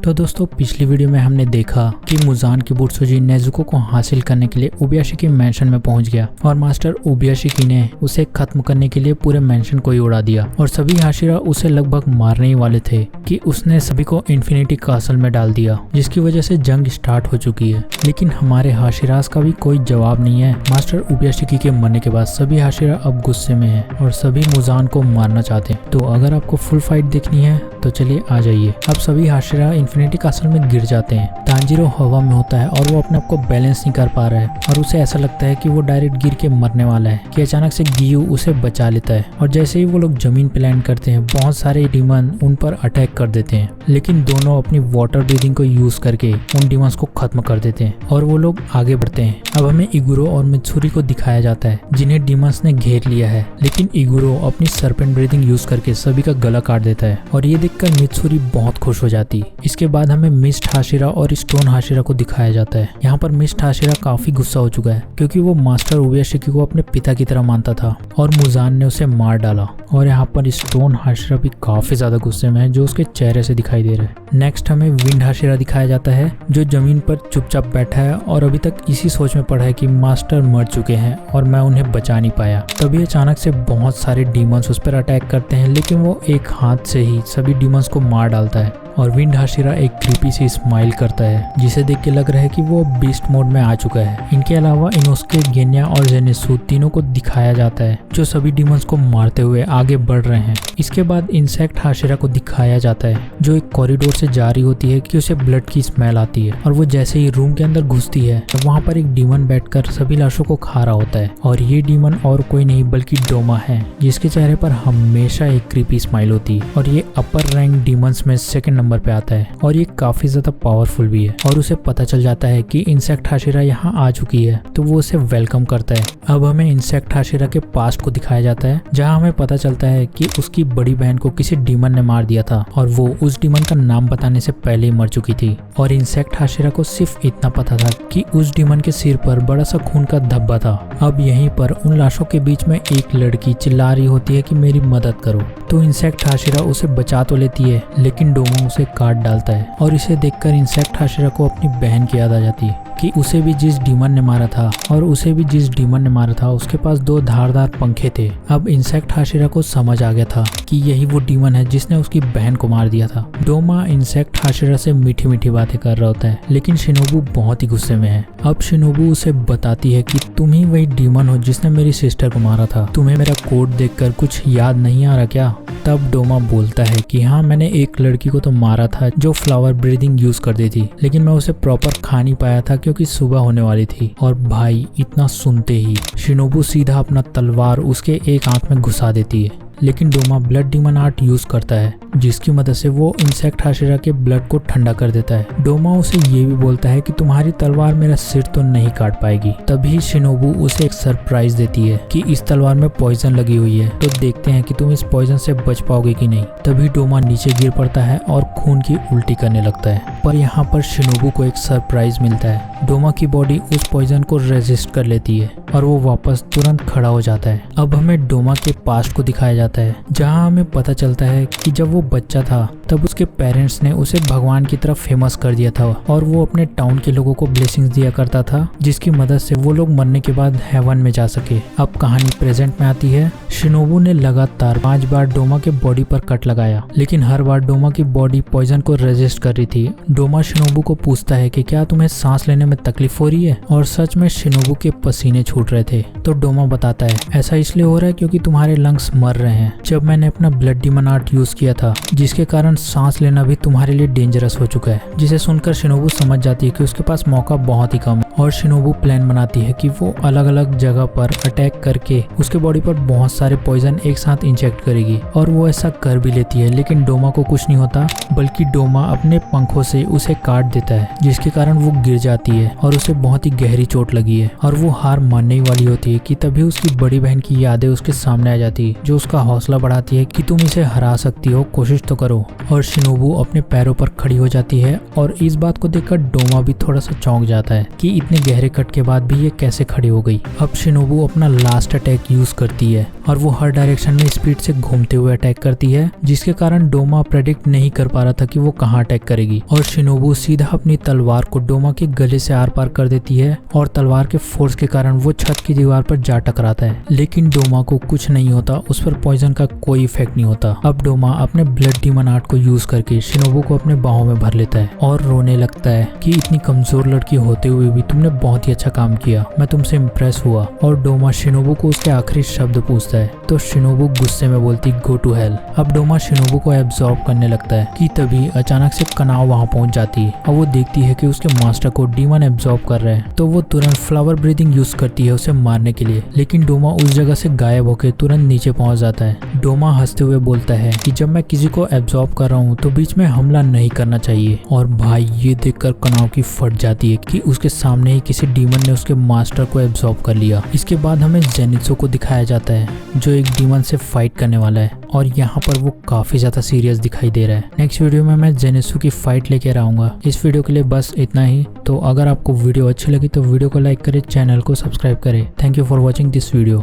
तो दोस्तों पिछली वीडियो में हमने देखा कि मुजान किबुत्सुजी नेजुको को हासिल करने के लिए उबियाशिकी मेंशन में पहुंच गया और मास्टर उबियाशिकी ने उसे खत्म करने के लिए पूरे मेंशन को ही उड़ा दिया और सभी हाशिरा उसे लगभग मारने ही वाले थे कि उसने सभी को इन्फिनिटी कासल में डाल दिया, जिसकी वजह से जंग स्टार्ट हो चुकी है। लेकिन हमारे हाशिरास का भी कोई जवाब नहीं है। मास्टर उबियाशिकी के मरने के बाद सभी हाशिरा अब गुस्से में हैं और सभी मुजान को मारना चाहते हैं। तो अगर आपको फुल फाइट देखनी है तो चलिए आ जाइए। अब सभी हाशिरा इन्फिनिटी कासल में गिर जाते हैं। तांजीरो हवा में होता है और वो अपने आप को बैलेंस नहीं कर पा रहा है और उसे ऐसा लगता है कि वो डायरेक्ट गिर के मरने वाला है कि अचानक से गियू उसे बचा लेता है और जैसे ही वो लोग जमीन पे लैंड करते हैं बहुत सारे डीमन उन पर अटैक कर देते हैं, लेकिन दोनों अपनी वाटर ब्रीदिंग को यूज करके उन डीमंस को खत्म कर देते हैं और वो लोग आगे बढ़ते हैं। अब हमें इगुरो और मित्सुरी को दिखाया जाता है जिन्हें डीमंस ने घेर लिया है, लेकिन इगुरो अपनी सर्पेंट ब्रीदिंग यूज करके सभी का गला काट देता है और ये देखकर मित्सुरी बहुत खुश हो जाती। इसके बाद हमें मिस्ट हाशिरा और स्टोन हाशिरा को दिखाया जाता है। यहाँ पर मिस्ट हाशिरा काफी गुस्सा हो चुका है क्योंकि वो मास्टर उबियाशिकी को अपने पिता की तरह मानता था और मुजान ने उसे मार डाला। और यहाँ पर स्टोन हाशिरा भी काफी ज्यादा गुस्से में है जो उसके चेहरे से दिखाई दे रहा है। नेक्स्ट हमें विंड हाशिरा दिखाया जाता है जो जमीन पर चुपचाप बैठा है और अभी तक इसी सोच में पड़ा है कि मास्टर मर चुके हैं और मैं उन्हें बचा नहीं पाया। तभी अचानक से बहुत सारे डीमंस उस पर अटैक करते हैं, लेकिन वो एक हाथ से ही सभी डीमंस को मार डालता है और विंड हाशिरा एक क्रीपी सी स्माइल करता है जिसे देख के लग रहा है कि वो बीस्ट मोड में आ चुका है। इनके अलावा इनोस्के, गेन्या और जेनेसु तीनों को दिखाया जाता है जो सभी डीमंस को मारते हुए आगे बढ़ रहे हैं। इसके बाद इंसेक्ट हाशिरा को दिखाया जाता है जो एक कॉरिडोर से जा रही होती है कि उसे ब्लड की स्मेल आती है और वो जैसे ही रूम के अंदर घुसती है तो वहाँ पर एक डीमन बैठकर सभी लाशों को खा रहा होता है और ये डीमन और कोई नहीं बल्कि डोमा है जिसके चेहरे पर हमेशा एक क्रीपी स्माइल होती है और ये अपर रैंक डीमंस में सेकंड नंबर पे आता है और ये काफी ज्यादा पावरफुल भी है और उसे पता चल जाता है कि इंसेक्ट हाशिरा यहाँ आ चुकी है तो वो उसे वेलकम करता है। अब हमें इंसेक्ट हाशिरा के पास्ट को दिखाया जाता है जहाँ हमें पता चलता है कि उसकी बड़ी बहन को किसी डीमन ने मार दिया था और वो उस डीमन का नाम बताने से पहले ही मर चुकी थी और इंसेक्ट हाशिरा को सिर्फ इतना पता था कि उस डीमन के सिर पर बड़ा सा खून का धब्बा था। अब यहीं पर उन लाशों के बीच में एक लड़की चिल्ला रही होती है कि मेरी मदद करो, तो इंसेक्ट हाशिरा उसे बचा तो लेती है लेकिन डोमा उसे काट डालता है और इसे देखकर इंसेक्ट हाशिरा को अपनी बहन की याद आ जाती है कि उसे भी जिस डीमन ने मारा था और उसे भी जिस डीमन ने मारा था उसके पास दो धारदार पंखे थे। अब इंसेक्ट हाशिरा को समझ आ गया था कि यही वो डीमन है जिसने उसकी बहन को मार दिया था। डोमा इंसेक्ट हाशिरा से मीठी मीठी बातें कर रहा होता है लेकिन शिनोबू बहुत ही गुस्से में है। अब शिनोबू उसे बताती है कि तुम ही वही डीमन हो जिसने मेरी सिस्टर को मारा था, तुम्हें मेरा कोड देखकर कुछ याद नहीं आ रहा क्या? तब डोमा बोलता है कि हाँ, मैंने एक लड़की को तो मारा था जो फ्लावर ब्रीदिंग यूज करती थी, लेकिन मैं उसे प्रॉपर खा नहीं पाया था क्योंकि सुबह होने वाली थी। और भाई इतना सुनते ही शिनोबू सीधा अपना तलवार उसके एक आंख में घुसा देती है, लेकिन Doma blood demon art use करता है जिसकी मदद से वो इंसेक्ट हाशिरा के ब्लड को ठंडा कर देता है। डोमा उसे ये भी बोलता है कि तुम्हारी तलवार मेरा सिर तो नहीं काट पाएगी। तभी शिनोबू उसे एक सरप्राइज देती है कि इस तलवार में पॉइजन लगी हुई है, तो देखते हैं कि तुम इस पॉइजन से बच पाओगे कि नहीं। तभी डोमा नीचे गिर पड़ता है और खून की उल्टी करने लगता है, पर यहाँ पर शिनोबू को एक सरप्राइज मिलता है। डोमा की बॉडी उस पॉइजन को रेजिस्ट कर लेती है और वो वापस तुरंत खड़ा हो जाता है। अब हमें डोमा के पास्ट को दिखाया जाता है जहाँ हमें पता चलता है कि जब वो बच्चा था तब उसके पेरेंट्स ने उसे भगवान की तरफ फेमस कर दिया था और वो अपने टाउन के लोगों को ब्लेसिंग्स दिया करता था जिसकी मदद से वो लोग मरने के बाद हेवन में जा सके। अब कहानी प्रेजेंट में आती है। शिनोबू ने लगातार 5 बार डोमा के बॉडी पर कट लगाया, लेकिन हर बार डोमा की बॉडी पॉइजन को रेजिस्ट कर रही थी। डोमा शिनोबू को पूछता है कि क्या तुम्हें सांस लेने में तकलीफ हो रही है, और सच में शिनोबू के पसीने छूट रहे थे। तो डोमा बताता है ऐसा इसलिए हो रहा है क्योंकि तुम्हारे लंग्स मर रहे हैं। जब मैंने अपना ब्लड डीमन आर्ट यूज किया था जिसके कारण सांस लेना भी तुम्हारे लिए डेंजरस हो चुका है। जिसे सुनकर शिनोबू समझ जाती है कि उसके पास मौका बहुत ही कम है और शिनोबू प्लान बनाती है कि वो अलग अलग जगह पर अटैक करके उसके बॉडी पर बहुत सारे पॉइजन एक साथ इंजेक्ट करेगी और वो ऐसा कर भी लेती है, लेकिन डोमा को कुछ नहीं होता बल्कि डोमा अपने पंखों से उसे काट देता है जिसके कारण वो गिर जाती है और उसे बहुत ही गहरी चोट लगी है और वो हार मानने होने ही वाली होती है कि तभी उसकी बड़ी बहन की यादें उसके सामने आ जाती है, जो उसका हौसला बढ़ाती है कि तुम इसे हरा सकती हो, कोशिश तो करो। और शिनोबू अपने पैरों पर खड़ी हो जाती है और इस बात को देखकर डोमा भी थोड़ा सा चौंक जाता है कि इतने गहरे कट के बाद भी ये कैसे खड़ी हो गई। अब शिनोबू अपना लास्ट अटैक यूज करती है और वो हर डायरेक्शन में स्पीड से घूमते हुए अटैक करती है, जिसके कारण डोमा प्रेडिक्ट नहीं कर पा रहा था कि वो कहाँ अटैक करेगी। और शिनोबू सीधा अपनी तलवार को डोमा के गले से आर पार कर देती है और तलवार के फोर्स के कारण वो छत की दीवार पर जा टकराता है, लेकिन डोमा को कुछ नहीं होता, उस पर पॉइजन का कोई इफेक्ट नहीं होता। अब डोमा अपने ब्लड डीमन आर्ट को यूज करके शिनोबू को अपने बाहों में भर लेता है और रोने लगता है कि इतनी कमजोर लड़की होते हुए भी तुमने बहुत ही अच्छा काम किया, मैं तुमसे इम्प्रेस हुआ। और डोमा शिनोबू को उसके आखिरी शब्द पूछता है तो शिनोबू गुस्से में बोलती गो टू हेल। अब डोमा शिनोबू को एब्जॉर्ब करने लगता है कि तभी अचानक से कनाव वहां पहुंच जाती है और वो देखती है कि उसके मास्टर को डीमन एब्जॉर्ब कर रहे हैं, तो वो तुरंत फ्लावर ब्रीदिंग यूज करती है उसे मारने के लिए, लेकिन डोमा उस जगह से गायब होकर तुरंत नीचे पहुंच जाता है। डोमा हंसते हुए बोलता है कि जब मैं किसी को एब्जॉर्ब कर रहा हूँ तो बीच में हमला नहीं करना चाहिए। और भाई ये देखकर कनाव की फट जाती है कि उसके सामने ही किसी डीमन ने उसके मास्टर को एब्जॉर्ब कर लिया। इसके बाद हमें जेनित्सु को दिखाया जाता है जो एक डीमन से फाइट करने वाला है और यहाँ पर वो काफी ज्यादा सीरियस दिखाई दे रहा है। नेक्स्ट वीडियो में मैं जेनित्सु की फाइट लेकर आऊंगा। इस वीडियो के लिए बस इतना ही। तो अगर आपको वीडियो अच्छी लगी तो वीडियो को लाइक करें, चैनल को सब्सक्राइब करें। Thank you for watching this video.